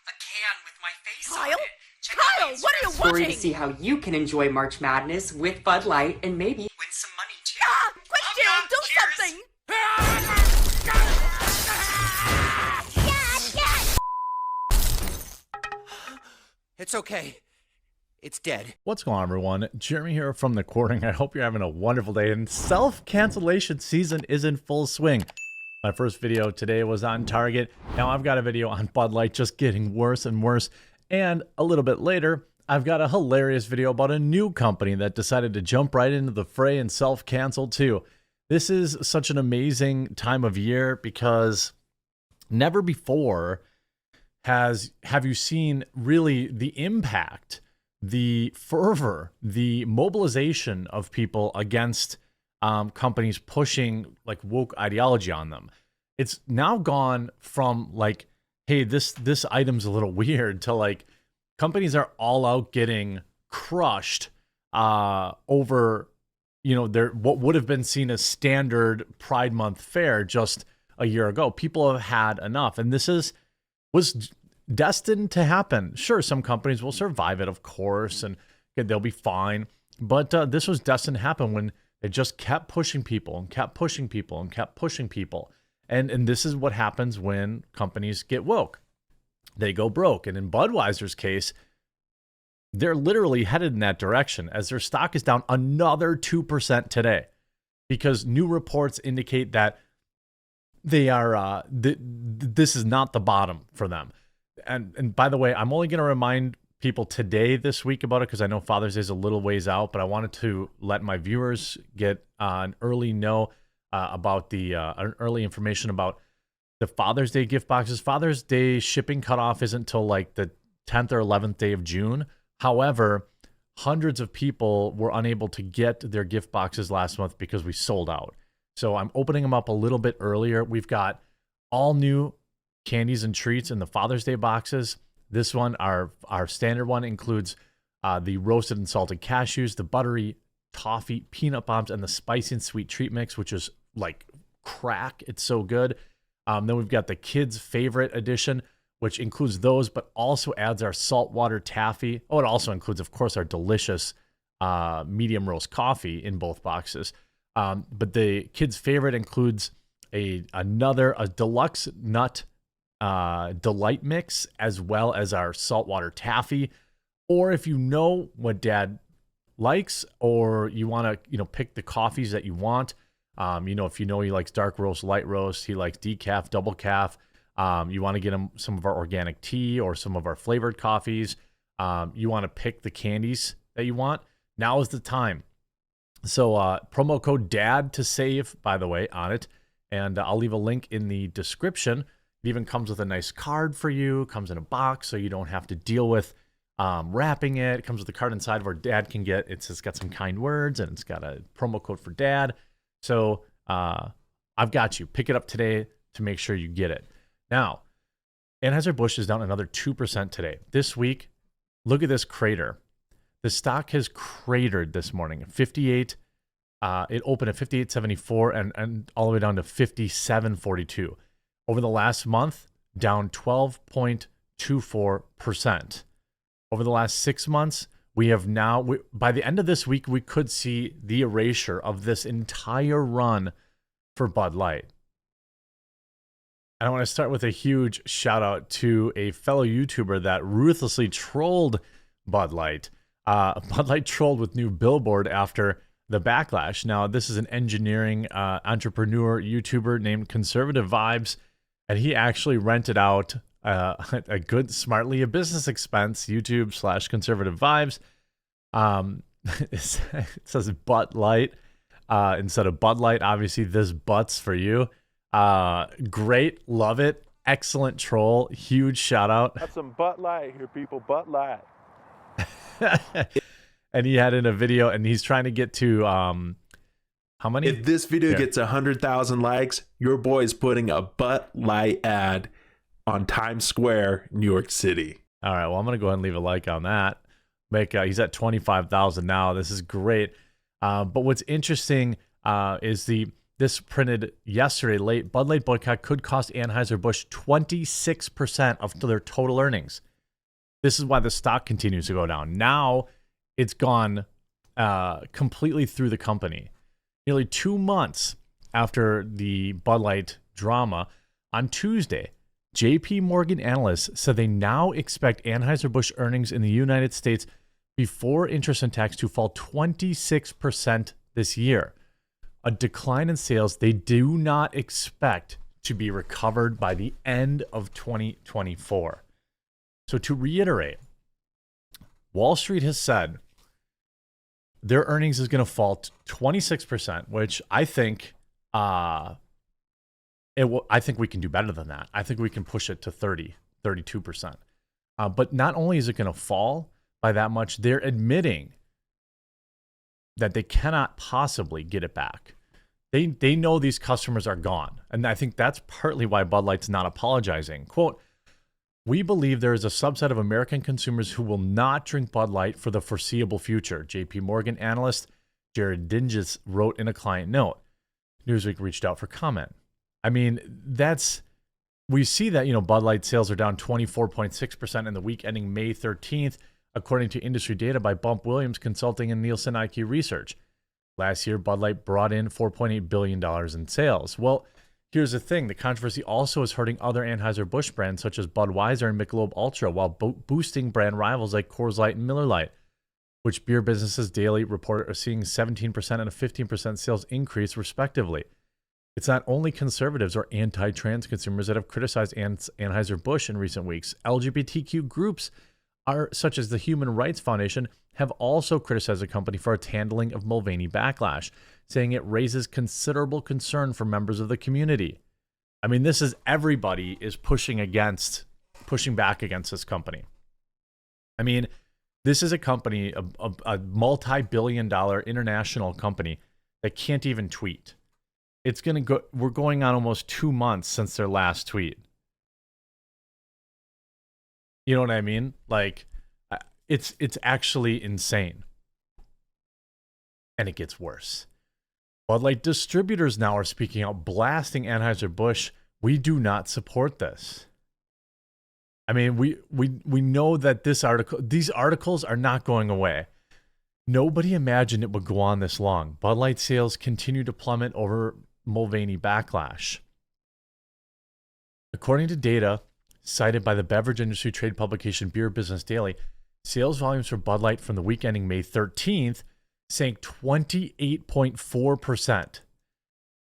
A can with my face on Kyle? it. Check out Kyle, my what are you Instagram Story watching? to see how you can enjoy March Madness with Bud Light and maybe win some money too. Ah, quit, Love Jill, ya. do Cheers. something! It's okay. It's dead. What's going on, everyone? Jeremy here from the Quartering. I hope you're having a wonderful day, and self-cancellation season is in full swing. My first video today was on Target. Now I've got a video on Bud Light just getting worse and worse. And a little bit later, I've got a hilarious video about a new company that decided to jump right into the fray and self-cancel too. This is such an amazing time of year because never before have you seen really the impact, the fervor, the mobilization of people against companies pushing like woke ideology on them. It's now gone from like, hey, this item's a little weird, to like companies are all out getting crushed over, you know, their what would have been seen as standard Pride Month fare just a year ago. People have had enough, and this was destined to happen. Sure, some companies will survive it, of course, and they'll be fine. But this was destined to happen when they just kept pushing people and kept pushing people and kept pushing people. And this is what happens when companies get woke. They go broke. And in Budweiser's case, they're literally headed in that direction as their stock is down another 2% today because new reports indicate that they are this is not the bottom for them. And by the way, I'm only going to remind people today this week about it because I know Father's Day is a little ways out, but I wanted to let my viewers get an early about the early information about the Father's Day gift boxes. Father's Day shipping cutoff isn't until like the 10th or 11th day of June. However, hundreds of people were unable to get their gift boxes last month because we sold out. So I'm opening them up a little bit earlier. We've got all new candies and treats in the Father's Day boxes. This one, our standard one, includes the roasted and salted cashews, the buttery toffee peanut bombs, and the spicy and sweet treat mix, which is like crack. It's so good. Then we've got the kids' favorite edition, which includes those, but also adds our saltwater taffy. Oh, it also includes, of course, our delicious medium roast coffee in both boxes. But the kids' favorite includes a deluxe nut delight mix, as well as our saltwater taffy. Or if you know what dad likes, or you want to pick the coffees that you want, if you know he likes dark roast, light roast, he likes decaf, double calf, you want to get him some of our organic tea or some of our flavored coffees, you want to pick the candies that you want, now is the time. So promo code DAD to save, by the way, on it, and I'll leave a link in the description. It even comes with a nice card for you. It comes in a box, so you don't have to deal with wrapping it. It comes with a card inside where Dad can get. It's got some kind words, and it's got a promo code for Dad. So I've got you. Pick it up today to make sure you get it. Now, Anheuser-Busch is down another 2% today. This week, look at this crater. The stock has cratered this morning. 58. It opened at 58.74 and all the way down to 57.42. Over the last month, down 12.24%. Over the last 6 months, we have now, by the end of this week, we could see the erasure of this entire run for Bud Light. And I want to start with a huge shout out to a fellow YouTuber that ruthlessly trolled Bud Light. Bud Light trolled with new billboard after the backlash. Now, this is an engineering entrepreneur YouTuber named Conservative Vibes. And he actually rented out a good, smartly a business expense, YouTube/Conservative Vibes. It says Butt Light instead of Bud Light. Obviously, this butts for you. Great, love it. Excellent troll. Huge shout out. That's some Butt Light here, people. Butt Light. And he had in a video, and he's trying to get to how many? If this video gets 100,000 likes, your boy's putting a Butt Light ad on Times Square, New York City. All right, well, I'm going to go ahead and leave a like on that. He's at 25,000 now. This is great. But what's interesting is this this printed yesterday late, Bud Light boycott could cost Anheuser-Busch 26% of their total earnings. This is why the stock continues to go down. Now it's gone completely through the company. Nearly 2 months after the Bud Light drama, on Tuesday, JP Morgan analysts said they now expect Anheuser-Busch earnings in the United States before interest and tax to fall 26% this year. A decline in sales they do not expect to be recovered by the end of 2024. So to reiterate, Wall Street has said their earnings is going to fall 26%, which I think I think we can do better than that. I think we can push it to 32%. But not only is it going to fall by that much, they're admitting that they cannot possibly get it back. They know these customers are gone. And I think that's partly why Bud Light's not apologizing. Quote, "We believe there is a subset of American consumers who will not drink Bud Light for the foreseeable future," JP Morgan analyst Jared Dinges wrote in a client note. Newsweek reached out for comment. I mean, we see that, Bud Light sales are down 24.6% in the week ending May 13th, according to industry data by Bump Williams Consulting and Nielsen IQ Research. Last year, Bud Light brought in $4.8 billion in sales. Well, here's the thing. The controversy also is hurting other Anheuser-Busch brands such as Budweiser and Michelob Ultra, while boosting brand rivals like Coors Light and Miller Lite, which Beer Business Daily report are seeing 17% and a 15% sales increase, respectively. It's not only conservatives or anti-trans consumers that have criticized Anheuser-Busch in recent weeks. LGBTQ groups, such as the Human Rights Foundation, have also criticized the company for its handling of Mulvaney backlash, saying it raises considerable concern for members of the community. I mean, this is everybody is pushing back against this company. I mean, this is a company, a multi-billion-dollar international company that can't even tweet. We're going on almost 2 months since their last tweet. You know what I mean? Like, it's actually insane. And it gets worse. Bud Light distributors now are speaking out, blasting Anheuser-Busch. We do not support this. I mean, we know that these articles are not going away. Nobody imagined it would go on this long. Bud Light sales continue to plummet over Mulvaney backlash. According to data cited by the beverage industry trade publication Beer Business Daily, sales volumes for Bud Light from the week ending May 13th sank 28.4%,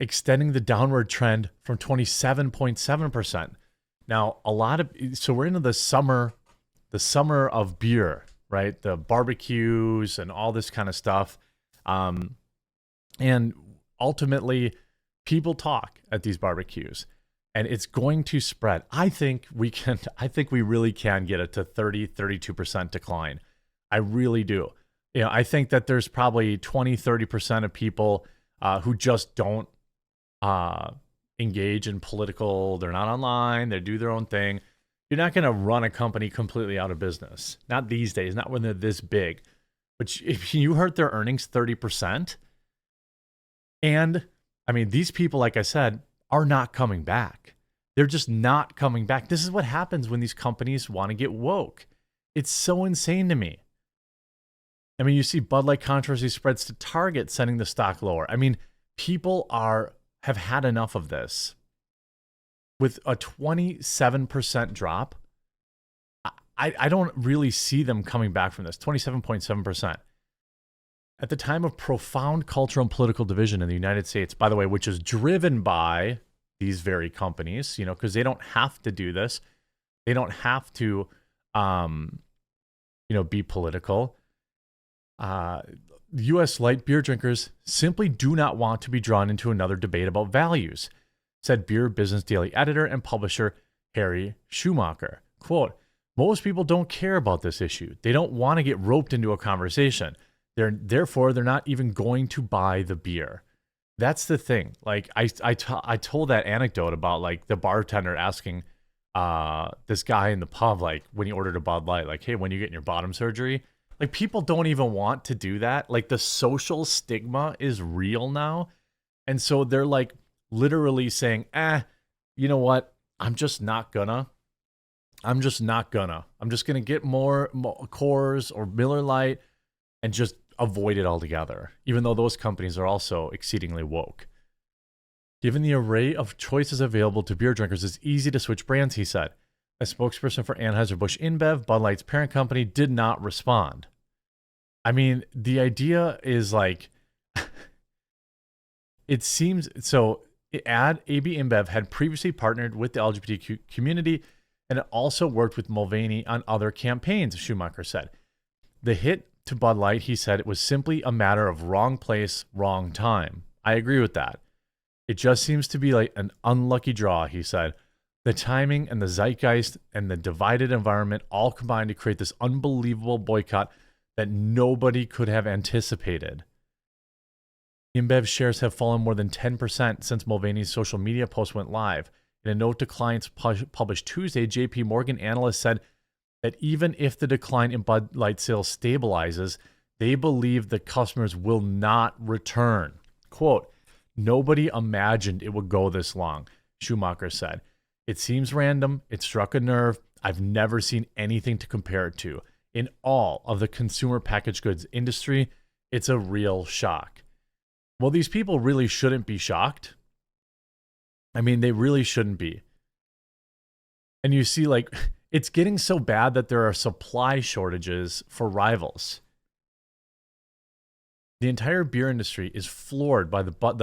extending the downward trend from 27.7%. Now, so we're into the summer of beer, right? The barbecues and all this kind of stuff. And ultimately, people talk at these barbecues, and it's going to spread. I think we really can get it to 32% decline. I really do. I think that there's probably 30% of people who just don't engage in political. They're not online. They do their own thing. You're not going to run a company completely out of business. Not these days, not when they're this big. But if you hurt their earnings 30%, and I mean, these people, like I said, are not coming back. They're just not coming back. This is what happens when these companies want to get woke. It's so insane to me. I mean, you see Bud Light controversy spreads to Target, sending the stock lower. I mean, people have had enough of this. With a 27% drop, I don't really see them coming back from this. 27.7%. At the time of profound cultural and political division in the United States, by the way, which is driven by these very companies, because they don't have to do this. They don't have to, be political. U.S. light beer drinkers simply do not want to be drawn into another debate about values, said Beer Business Daily editor and publisher Harry Schumacher. Quote, "Most people don't care about this issue. They don't want to get roped into a conversation. Therefore, they're not even going to buy the beer." That's the thing. Like I told that anecdote about like the bartender asking this guy in the pub, like when he ordered a Bud Light, like, "Hey, when you getting your bottom surgery?" Like, people don't even want to do that. Like, the social stigma is real now. And so they're like literally saying, you know what? I'm just gonna get more Coors or Miller Lite and just avoid it altogether, even though those companies are also exceedingly woke. Given the array of choices available to beer drinkers, it's easy to switch brands, he said. A spokesperson for Anheuser-Busch InBev, Bud Light's parent company, did not respond. I mean, the idea is like, it seems, so AB InBev had previously partnered with the LGBTQ community, and it also worked with Mulvaney on other campaigns, Schumacher said. The hit to Bud Light, he said, it was simply a matter of wrong place, wrong time. I agree with that. It just seems to be like an unlucky draw, he said. The timing and the zeitgeist and the divided environment all combined to create this unbelievable boycott that nobody could have anticipated. InBev shares have fallen more than 10% since Mulvaney's social media post went live. In a note to clients published Tuesday, JP Morgan analysts said that even if the decline in Bud Light sales stabilizes, they believe the customers will not return. Quote, nobody imagined it would go this long, Schumacher said. It seems random. It struck a nerve. I've never seen anything to compare it to. In all of the consumer packaged goods industry, it's a real shock. Well, these people really shouldn't be shocked. I mean, they really shouldn't be. And you see, like, it's getting so bad that there are supply shortages for rivals. The entire beer industry is floored by the Bud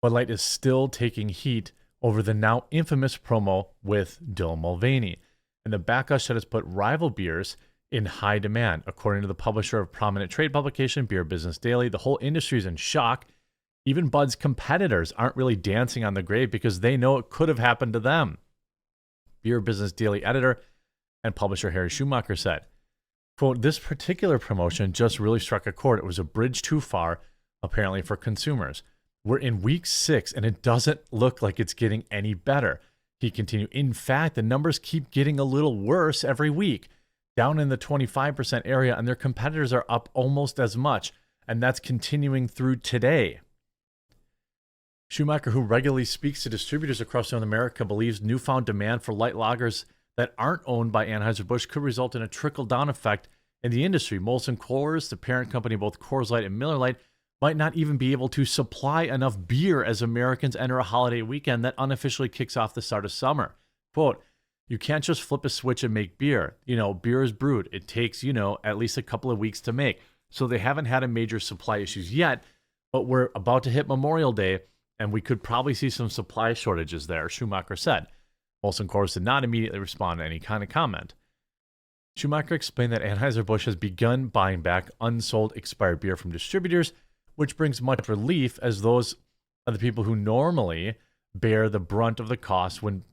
Light is still taking heat over the now infamous promo with Dylan Mulvaney, and the backlash that has put rival beers in high demand. According to the publisher of prominent trade publication Beer Business Daily, the whole industry is in shock. Even Bud's competitors aren't really dancing on the grave because they know it could have happened to them. Beer Business Daily editor and publisher Harry Schumacher said, quote, this particular promotion just really struck a chord. It was a bridge too far, apparently, for consumers. We're in week 6, and it doesn't look like it's getting any better. He continued, in fact, the numbers keep getting a little worse every week, down in the 25% area, and their competitors are up almost as much, and that's continuing through today. Schumacher, who regularly speaks to distributors across North America, believes newfound demand for light lagers that aren't owned by Anheuser-Busch could result in a trickle-down effect in the industry. Molson Coors, the parent company of both Coors Light and Miller Lite, might not even be able to supply enough beer as Americans enter a holiday weekend that unofficially kicks off the start of summer. Quote, you can't just flip a switch and make beer. Beer is brewed. It takes, at least a couple of weeks to make. So they haven't had a major supply issues yet, but we're about to hit Memorial Day, and we could probably see some supply shortages there, Schumacher said. Molson Coors did not immediately respond to any kind of comment. Schumacher explained that Anheuser-Busch has begun buying back unsold expired beer from distributors, which brings much relief as those are the people who normally bear the brunt of the cost when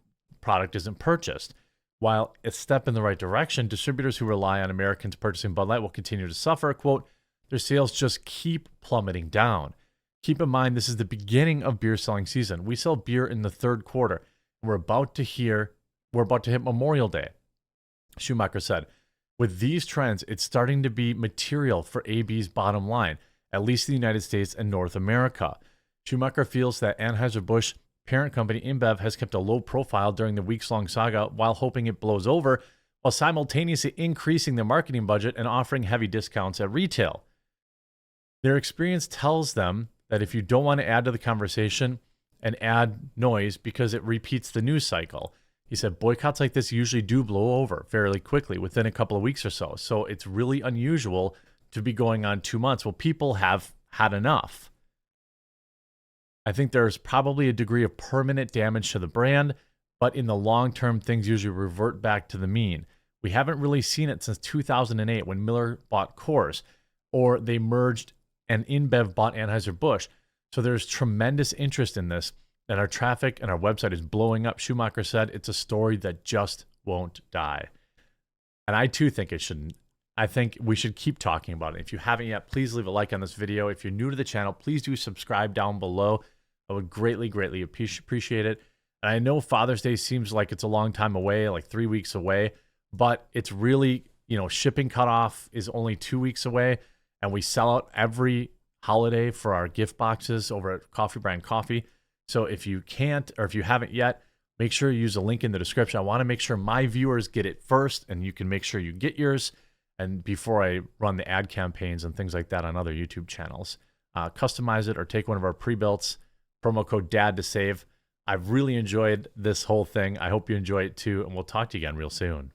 product isn't purchased. While a step in the right direction, distributors who rely on Americans purchasing Bud Light will continue to suffer. Quote, their sales just keep plummeting down. Keep in mind, this is the beginning of beer selling season. We sell beer in the third quarter. We're about to hit Memorial Day, Schumacher said. With these trends, it's starting to be material for AB's bottom line, at least in the United States and North America. Schumacher feels that Anheuser-Busch parent company InBev has kept a low profile during the weeks-long saga while hoping it blows over, while simultaneously increasing their marketing budget and offering heavy discounts at retail. Their experience tells them that if you don't want to add to the conversation and add noise because it repeats the news cycle, he said boycotts like this usually do blow over fairly quickly within a couple of weeks or so. So it's really unusual to be going on 2 months. Well, people have had enough. I think there's probably a degree of permanent damage to the brand, but in the long term, things usually revert back to the mean. We haven't really seen it since 2008 when Miller bought Coors, or they merged and InBev bought Anheuser-Busch. So there's tremendous interest in this, and our traffic and our website is blowing up. Schumacher said it's a story that just won't die. And I too think it shouldn't. I think we should keep talking about it. If you haven't yet, please leave a like on this video. If you're new to the channel, please do subscribe down below. I would greatly, greatly appreciate it. And I know Father's Day seems like it's a long time away, like 3 weeks away, but it's really, shipping cutoff is only 2 weeks away, and we sell out every holiday for our gift boxes over at Coffee Brand Coffee. So if you can't, or if you haven't yet, make sure you use a link in the description. I want to make sure my viewers get it first, and you can make sure you get yours. And before I run the ad campaigns and things like that on other YouTube channels, customize it or take one of our pre-builts, promo code DAD to save. I've really enjoyed this whole thing. I hope you enjoy it too, and we'll talk to you again real soon.